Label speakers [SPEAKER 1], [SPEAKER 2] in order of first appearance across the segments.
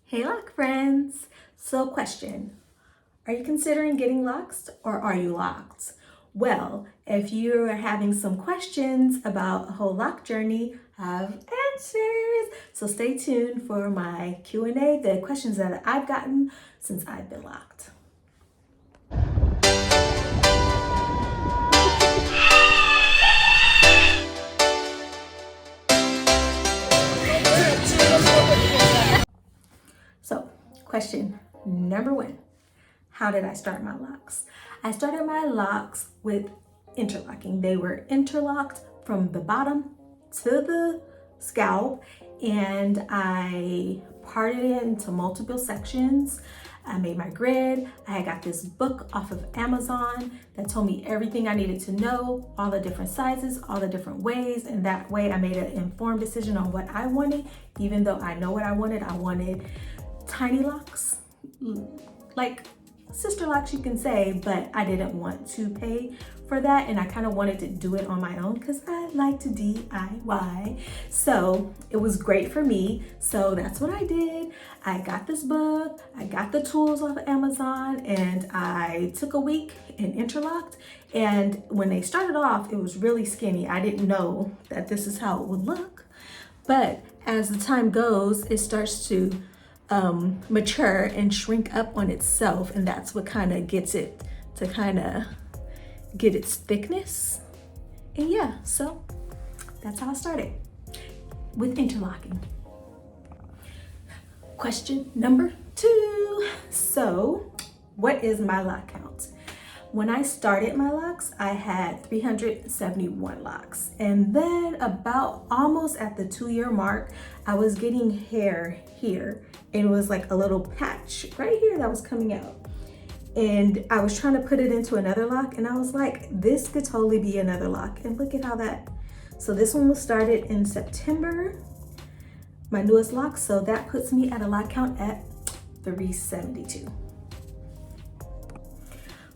[SPEAKER 1] Hey Loc Friends! So question, are you considering getting Locs or are you locked? Well, if you're having some questions about a whole lock journey, I have answers. So stay tuned for my Q&A, the questions that I've gotten since I've been locked. So question number one, how did I start my locks? I started my locks with interlocking. They were interlocked from the bottom to the scalp, and I parted it into multiple sections. I made my grid. I got this book off of Amazon that told me everything I needed to know, all the different sizes, all the different ways, and that way I made an informed decision on what I wanted. Even though I know what I wanted tiny locks, like sister locks you can say, but I didn't want to pay for that, and I kind of wanted to do it on my own because I like to DIY. So it was great for me. So that's what I did. I got this book, I got the tools off of Amazon, and I took a week and interlocked. And when they started off, it was really skinny. I didn't know that this is how it would look. But as the time goes, it starts to mature and shrink up on itself, and that's what kind of gets it to kind of get its thickness. And yeah, so that's how I started with interlocking. Question number two. So what is my lock count? When I started my locks, I had 371 locks. And then about almost at the 2-year mark, I was getting hair here. And it was like a little patch right here that was coming out. And I was trying to put it into another lock, and I was like, this could totally be another lock. And look at how that, so this one was started in September, my newest lock. So that puts me at a lock count at 372.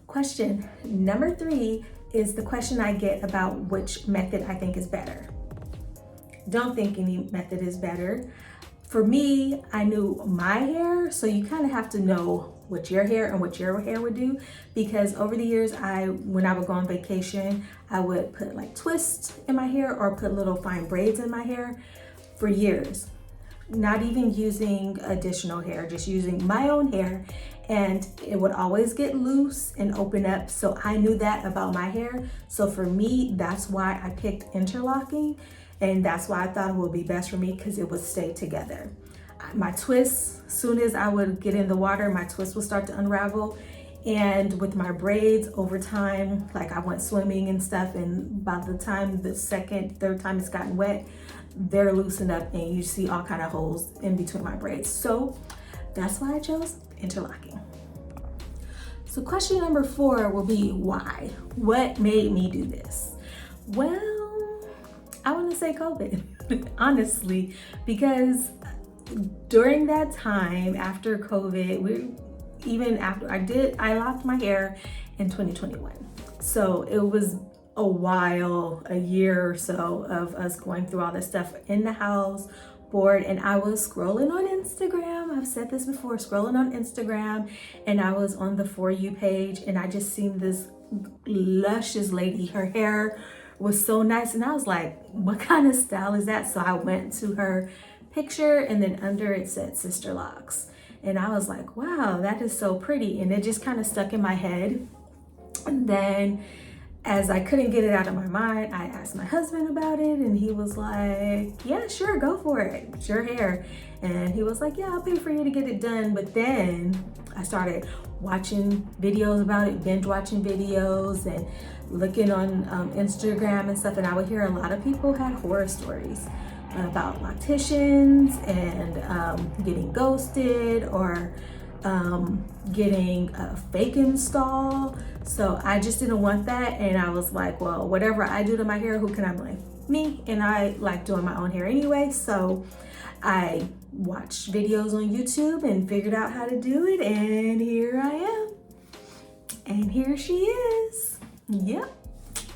[SPEAKER 1] Question number three is the question I get about which method I think is better. Don't think any method is better. For me, I knew my hair, so you kind of have to know what your hair and what your hair would do, because over the years, when I would go on vacation, I would put like twists in my hair or put little fine braids in my hair for years. Not even using additional hair, just using my own hair, and it would always get loose and open up. So I knew that about my hair. So for me, that's why I picked interlocking, and that's why I thought it would be best for me, because it would stay together. My twists, as soon as I would get in the water, my twists would start to unravel. And with my braids, over time, like I went swimming and stuff, and by the time the second, third time it's gotten wet, they're loosened up and you see all kind of holes in between my braids. So that's why I chose interlocking. So question number 4 will be why? What made me do this? Well, I want to say COVID, honestly, because during that time after COVID, I locked my hair in 2021. So it was a while, a year or so of us going through all this stuff in the house, bored, and I was scrolling on Instagram. I've said this before, scrolling on Instagram, and I was on the For You page, and I just seen this luscious lady. Her hair was so nice, and I was like, what kind of style is that? So I went to her picture, and then under it said Sister Locs. And I was like, wow, that is so pretty. And it just kind of stuck in my head. And then as I couldn't get it out of my mind, I asked my husband about it, and he was like, yeah, sure, go for it. It's your hair. And he was like, yeah, I'll pay for you to get it done. But then I started watching videos about it, binge watching videos and looking on Instagram and stuff. And I would hear a lot of people had horror stories about locticians and getting ghosted or getting a fake install. So I just didn't want that, and I was like, well, whatever I do to my hair, who can I blame? Me. And I like doing my own hair anyway, so I watched videos on YouTube and figured out how to do it, and here I am, and here she is. Yep,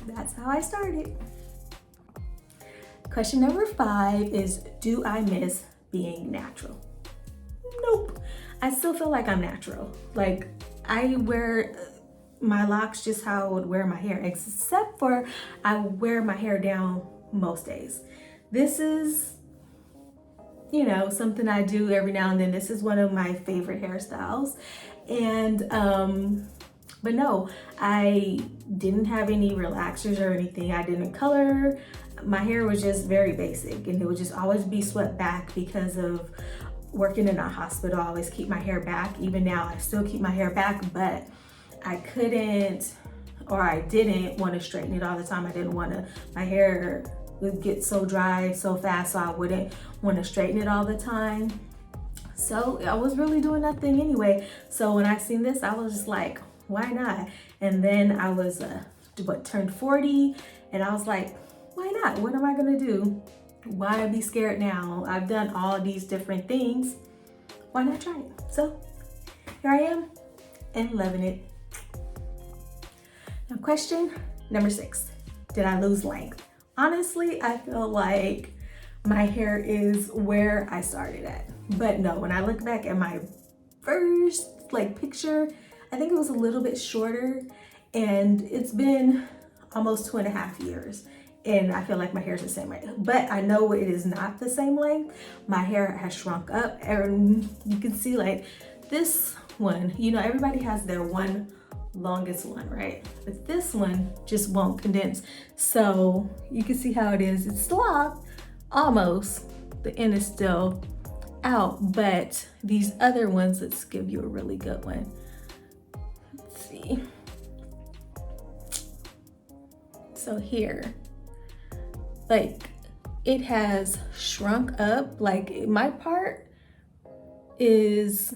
[SPEAKER 1] that's how I started. Question number 5 is, do I miss being natural? Nope. I still feel like I'm natural. Like I wear my locks just how I would wear my hair, except for I wear my hair down most days. This is, you know, something I do every now and then. This is one of my favorite hairstyles. And but no, I didn't have any relaxers or anything. I didn't color. My hair was just very basic, and it would just always be swept back because of working in a hospital. I always keep my hair back. Even now, I still keep my hair back, but I couldn't, or I didn't want to straighten it all the time. I didn't want to, my hair would get so dry so fast, so I wouldn't want to straighten it all the time. So I was really doing nothing anyway. So when I seen this, I was just like, why not? And then I was, turned 40, and I was like, why not? What am I gonna do? Why be scared now? I've done all these different things. Why not try it? So here I am and loving it. Now, question number 6, did I lose length? Honestly, I feel like my hair is where I started at. But no, when I look back at my first picture, I think it was a little bit shorter, and it's been almost 2.5 years. And I feel like my hair is the same length, but I know it is not the same length. My hair has shrunk up, and you can see like this one, you know, everybody has their one longest one, right? But this one just won't condense. So you can see how it is. It's locked almost. The end is still out, but these other ones, let's give you a really good one. Let's see. So here, like it has shrunk up. Like my part is,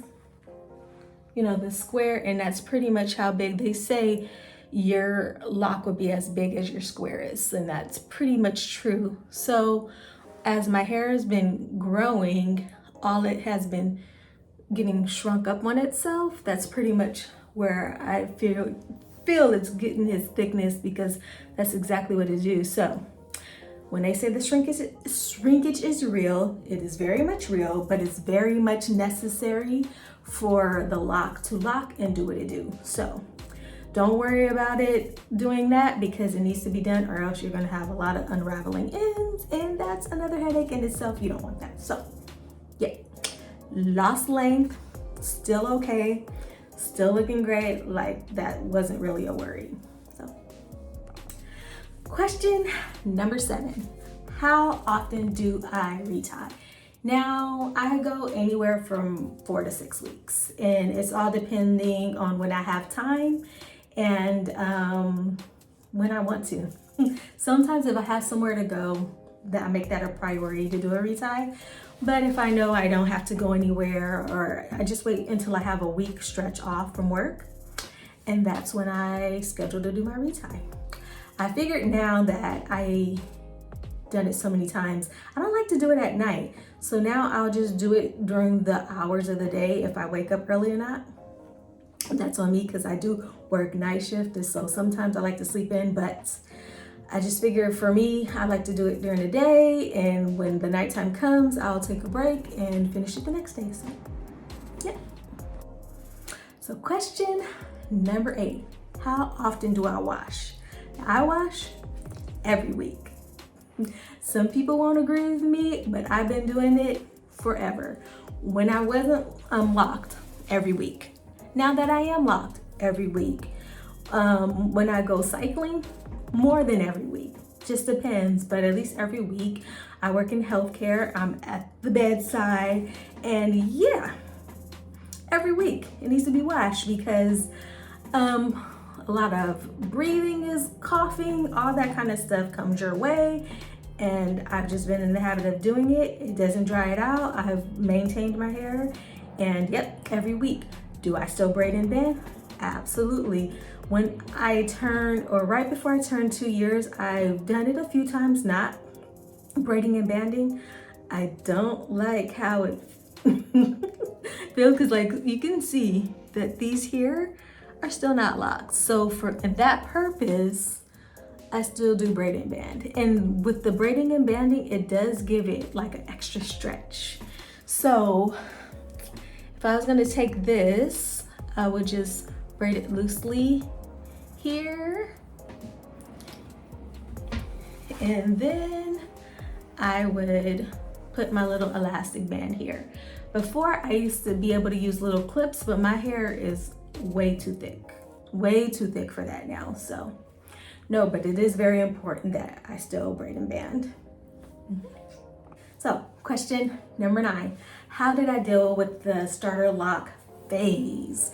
[SPEAKER 1] you know, the square, and that's pretty much how big. They say your lock would be as big as your square is, and that's pretty much true. So as my hair has been growing, all it has been getting shrunk up on itself. That's pretty much where I feel it's getting its thickness, because that's exactly what it is. So when they say the shrinkage is real, it is very much real, but it's very much necessary for the lock to lock and do what it do. So don't worry about it doing that, because it needs to be done, or else you're gonna have a lot of unraveling ends, and that's another headache in itself. You don't want that. So yeah, lost length, still okay, still looking great. Like that wasn't really a worry. So question number 7, how often do I retie? Now I go anywhere from 4 to 6 weeks, and it's all depending on when I have time and when I want to. Sometimes if I have somewhere to go, that I make that a priority to do a retie. But if I know I don't have to go anywhere, or I just wait until I have a week stretch off from work, and that's when I schedule to do my retie. I figured now that I done it so many times, I don't like to do it at night. So now I'll just do it during the hours of the day if I wake up early or not. That's on me, because I do work night shift, so sometimes I like to sleep in, but I just figure for me, I like to do it during the day, and when the nighttime comes, I'll take a break and finish it the next day. So yeah. So question number 8, how often do I wash? I wash every week. Some people won't agree with me, but I've been doing it forever. When I wasn't locked, every week. Now that I am locked, every week. When I go cycling, more than every week. Just depends, but at least every week. I work in healthcare, I'm at the bedside, and yeah, every week it needs to be washed, because a lot of breathing is coughing, all that kind of stuff comes your way, and I've just been in the habit of doing it. It doesn't dry it out. I've maintained my hair, and yep, every week. Do I still braid and bend? Absolutely. When I turn, or right before I turn 2 years, I've done it a few times, not braiding and banding. I don't like how it feels, because like you can see that these here are still not locked. So for that purpose, I still do braid and band. And with the braiding and banding, it does give it like an extra stretch. So if I was gonna take this, I would just braid it loosely here. And then I would put my little elastic band here. Before, I used to be able to use little clips, but my hair is way too thick for that now. So no, but it is very important that I still braid and band. So question number 9, how did I deal with the starter lock phase?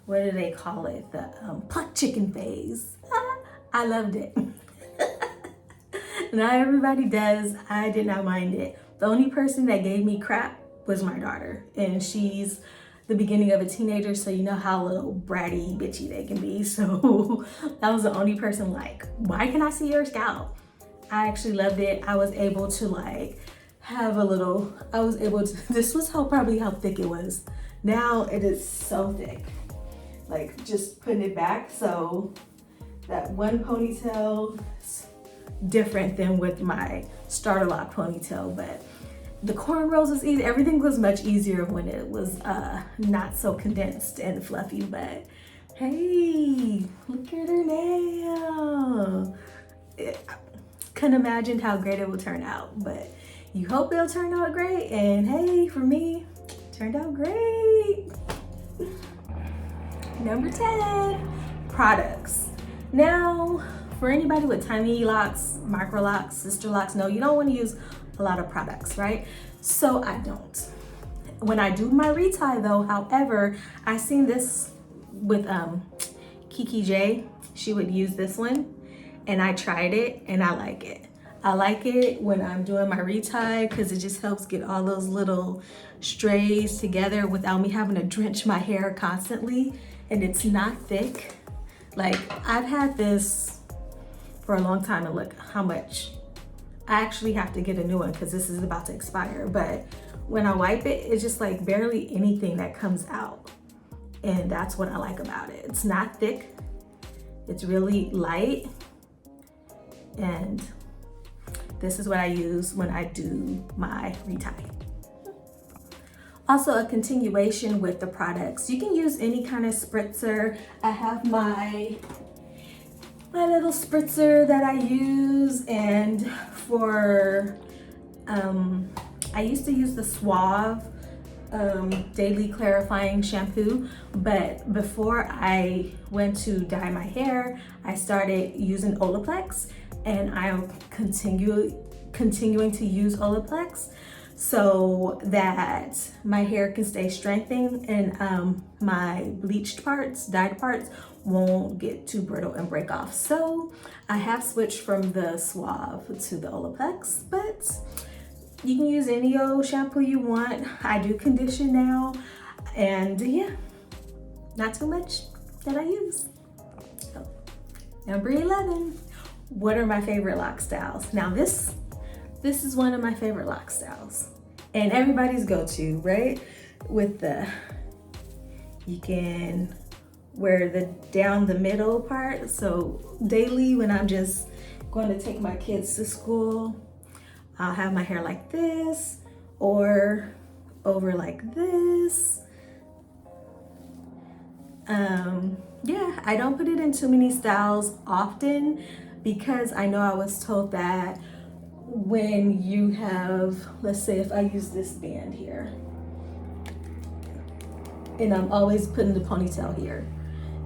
[SPEAKER 1] What do they call it? The pluck chicken phase. I loved it. Not everybody does. I did not mind it. The only person that gave me crap was my daughter, and she's the beginning of a teenager, so you know how little bratty bitchy they can be. So that was the only person like, why can I see your scalp? I actually loved it. I was able to like have a little, this was probably how thick it was. Now it is so thick. Like just putting it back, so that one ponytail is different than with my starter lock ponytail, but the cornrows was easy. Everything was much easier when it was not so condensed and fluffy. But hey, look at her now. Couldn't imagine how great it would turn out, but you hope it'll turn out great. And hey, for me, it turned out great. Number 10, products. Now, for anybody with tiny locks, micro locks, sister locks, no, you don't want to use a lot of products, right? So I don't. When I do my retie though, however, I seen this with Kiki J. She would use this one, and I tried it and I like it. I like it when I'm doing my retie because it just helps get all those little strays together without me having to drench my hair constantly, and it's not thick. Like I've had this for a long time, and look how much. I actually have to get a new one because this is about to expire, but when I wipe it, it's just like barely anything that comes out. And that's what I like about it. It's not thick, it's really light. And this is what I use when I do my retie. Also, a continuation with the products. You can use any kind of spritzer. I have my little spritzer that I use, and for I used to use the Suave daily clarifying shampoo, but before I went to dye my hair, I started using Olaplex, and I'm continuing to use Olaplex so that my hair can stay strengthened and my bleached parts, dyed parts, won't get too brittle and break off. So I have switched from the Suave to the Olaplex, but you can use any old shampoo you want. I do condition now, and yeah, not too much that I use. So, number 11, what are my favorite lock styles? Now this is one of my favorite lock styles, and everybody's go-to, right? With you can wear the down the middle part. So daily when I'm just going to take my kids to school, I'll have my hair like this or over like this. Yeah, I don't put it in too many styles often because I know I was told that when you have, let's say if I use this band here, and I'm always putting the ponytail here,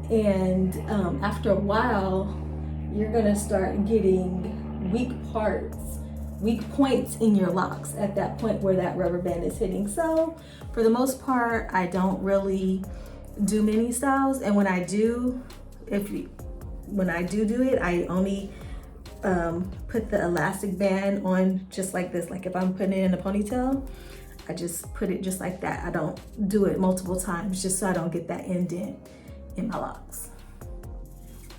[SPEAKER 1] and after a while, you're gonna start getting weak points in your locks at that point where that rubber band is hitting. So for the most part, I don't really do many styles, and when I do, when I do it, I only put the elastic band on just like this. Like if I'm putting it in a ponytail, I just put it just like that. I don't do it multiple times just so I don't get that indent in my locks.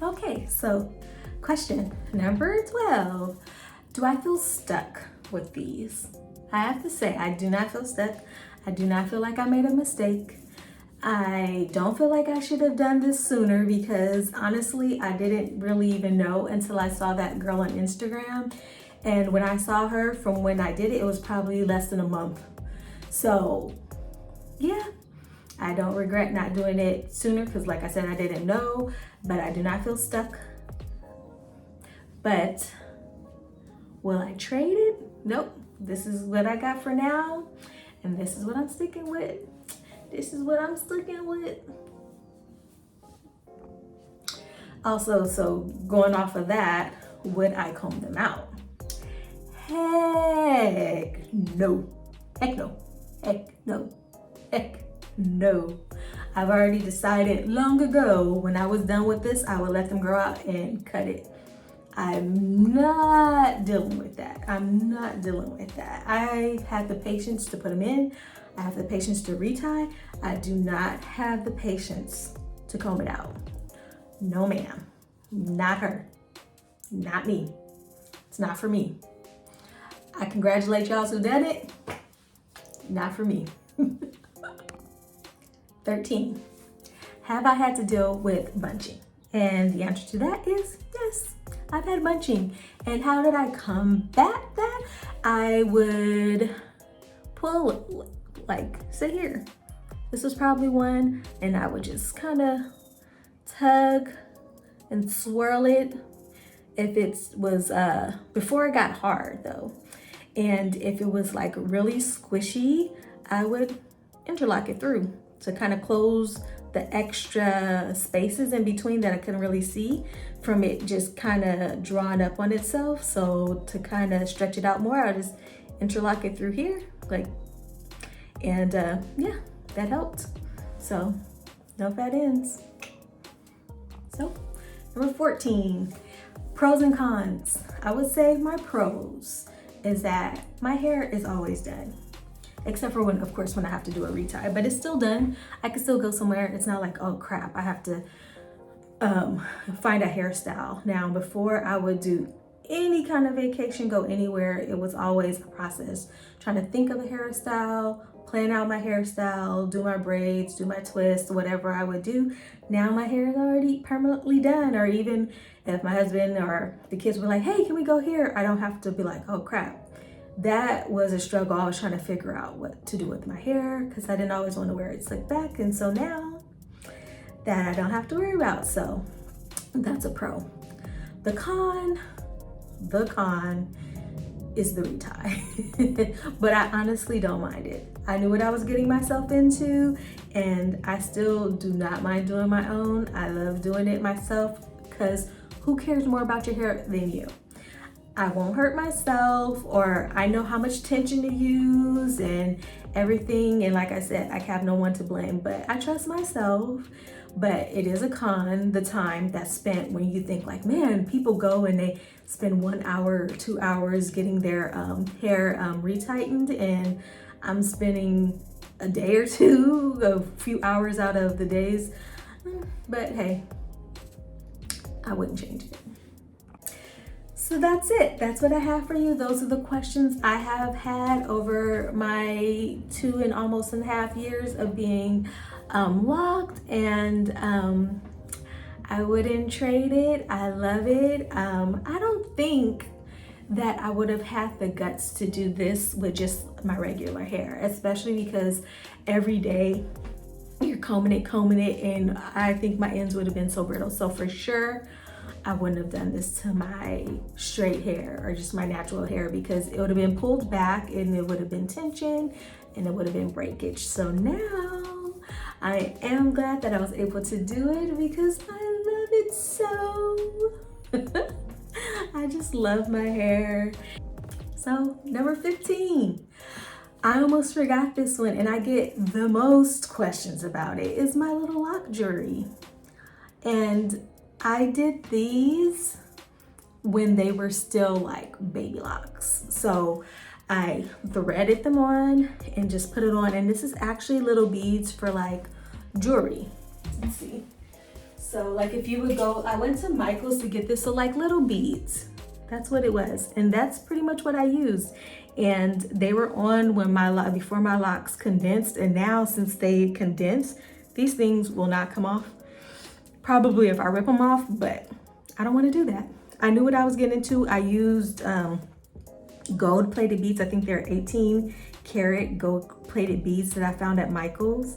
[SPEAKER 1] Okay, so question number 12. Do I feel stuck with these? I have to say, I do not feel stuck. I do not feel like I made a mistake. I don't feel like I should have done this sooner because honestly, I didn't really even know until I saw that girl on Instagram. And when I saw her, from when I did it, it was probably less than a month. So yeah, I don't regret not doing it sooner because like I said, I didn't know, but I do not feel stuck. But will I trade it? Nope. This is what I got for now, and this is what I'm sticking with. This is what I'm sticking with. Also, so going off of that, would I comb them out? Heck no. Heck no. Heck no. Heck no. I've already decided long ago when I was done with this, I would let them grow out and cut it. I'm not dealing with that. I'm not dealing with that. I have the patience to put them in. I have the patience to retie. I do not have the patience to comb it out. No ma'am, not her, not me. It's not for me. I congratulate y'all who done it. Not for me. 13, have I had to deal with bunching? And the answer to that is yes, I've had bunching. And how did I combat that? I would pull, like, sit here. This was probably one, and I would just kind of tug and swirl it if it was, before it got hard though. And if it was like really squishy, I would interlock it through to kind of close the extra spaces in between that I couldn't really see from it just kind of drawing up on itself. So to kind of stretch it out more, I just interlock it through here, like, and yeah, that helped. So no fat ends. So number 14, pros and cons. I would say my pros is that my hair is always done. Except for when, of course, when I have to do a retie, but it's still done. I can still go somewhere. It's not like, oh crap, I have to find a hairstyle. Now, before I would do any kind of vacation, go anywhere, it was always a process. Trying to think of a hairstyle, plan out my hairstyle, do my braids, do my twists, whatever I would do. Now my hair is already permanently done. Or even if my husband or the kids were like, hey, can we go here? I don't have to be like, oh crap. That was a struggle. I was trying to figure out what to do with my hair because I didn't always want to wear it slicked back. And so now that I don't have to worry about. So that's a pro. The con is the retie. But I honestly don't mind it. I knew what I was getting myself into, and I still do not mind doing my own. I love doing it myself because who cares more about your hair than you? I won't hurt myself, or I know how much tension to use and everything. And like I said, I have no one to blame, but I trust myself. But it is a con, the time that's spent when you think like, man, people go and they spend 1 hour or 2 hours getting their hair retightened, and I'm spending a day or two, a few hours out of the days. But hey, I wouldn't change it. So that's it. That's what I have for you. Those are the questions I have had over my 2.5 years of being Loc'd, and I wouldn't trade it. I love it. I don't think that I would have had the guts to do this with just my regular hair, especially because every day you're combing it, and I think my ends would have been so brittle. So for sure, I wouldn't have done this to my straight hair or just my natural hair, because it would have been pulled back and it would have been tension and it would have been breakage. So now I am glad that I was able to do it because I love it so. I just love my hair. So number 15, I almost forgot this one, and I get the most questions about it, is my little lock jewelry. And I did these when they were still like baby locks. So I threaded them on and just put it on. And this is actually little beads for like jewelry. Let's see. So like if you would go, I went to Michael's to get this, so like little beads. That's what it was. And that's pretty much what I used. And they were on when before my locks condensed. And now since they condensed, these things will not come off. Probably if I rip them off, but I don't want to do that. I knew what I was getting into. I used gold plated beads. I think they're 18 carat gold-plated beads that I found at Michael's.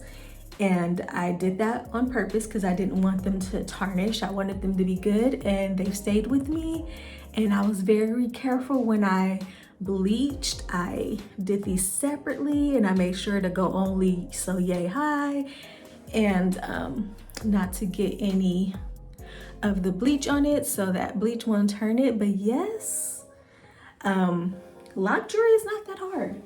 [SPEAKER 1] And I did that on purpose because I didn't want them to tarnish. I wanted them to be good, and they've stayed with me. And I was very careful when I bleached. I did these separately, and I made sure to go only so yay high, and not to get any of the bleach on it, so that bleach won't turn it. But yes, lock jewelry is not that hard.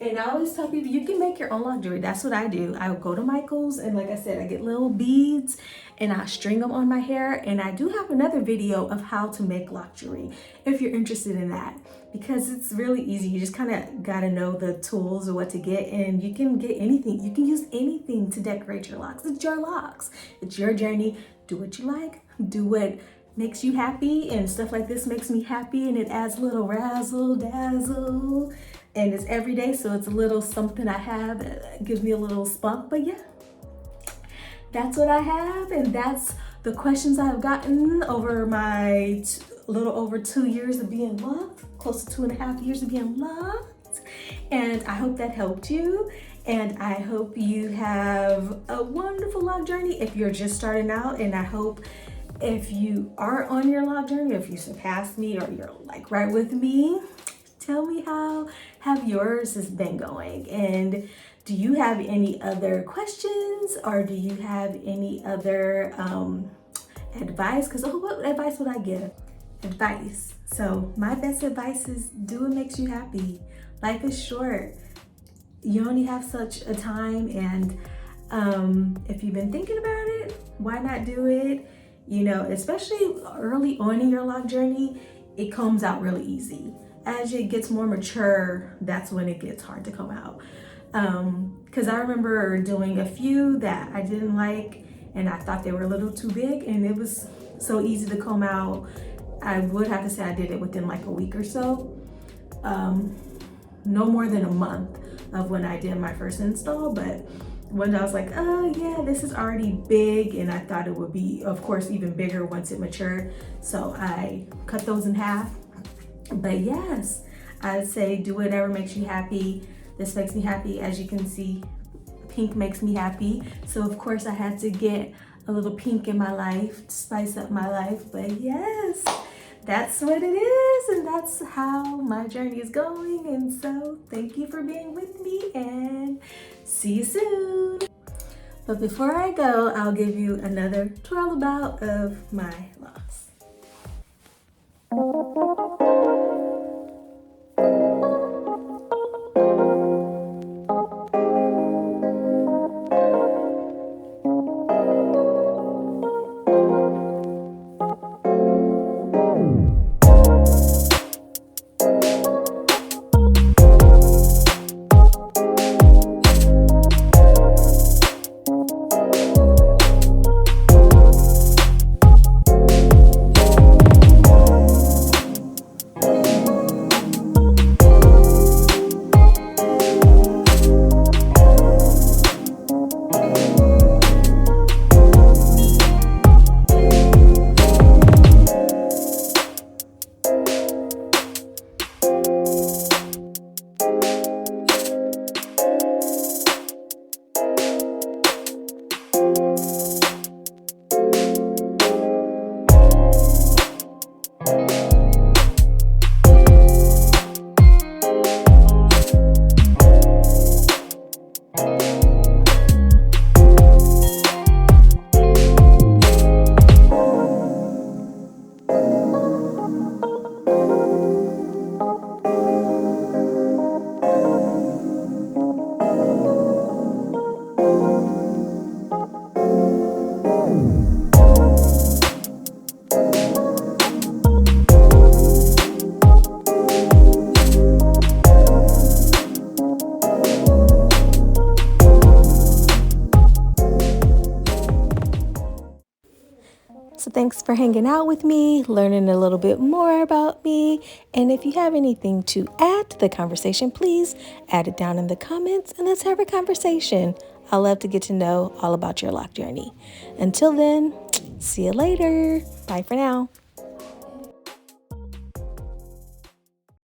[SPEAKER 1] And I always tell people, you can make your own lock jewelry. That's what I do. I would go to Michael's, and like I said, I get little beads and I string them on my hair. And I do have another video of how to make lock jewelry if you're interested in that, because it's really easy. You just kind of got to know the tools or what to get, and you can get anything. You can use anything to decorate your locks. It's your locks. It's your journey. Do what you like. Do what makes you happy, and stuff like this makes me happy, and it adds a little razzle dazzle, and it's every day, so it's a little something I have that gives me a little spunk. But yeah, that's what I have, and that's the questions I've gotten over my little over 2 years of being Loc, close to 2.5 years of being Loc. And I hope that helped you, and I hope you have a wonderful Loc journey if you're just starting out. And I hope if you are on your Loc journey, if you surpassed me or you're like right with me, tell me how have yours has been going. And do you have any other questions, or do you have any other advice? Because what advice would I give? Advice. So my best advice is do what makes you happy. Life is short. You only have such a time, and if you've been thinking about it, why not do it? You know, especially early on in your Loc journey, it comes out really easy. As it gets more mature, that's when it gets hard to come out. Because I remember doing a few that I didn't like, and I thought they were a little too big, and it was so easy to comb out. I would have to say I did it within like a week or so. No more than a month of when I did my first install. But when I was like, oh yeah, this is already big, and I thought it would be, of course, even bigger once it matured. So I cut those in half. But yes, I'd say do whatever makes you happy. This makes me happy. As you can see, pink makes me happy. So of course I had to get a little pink in my life to spice up my life. But yes, that's what it is, and that's how my journey is going. And so thank you for being with me, and see you soon. But before I go, I'll give you another twirl about of my Locs. So thanks for hanging out with me, learning a little bit more about me. And if you have anything to add to the conversation, please add it down in the comments and let's have a conversation. I love to get to know all about your Loc journey. Until then, see you later. Bye for now.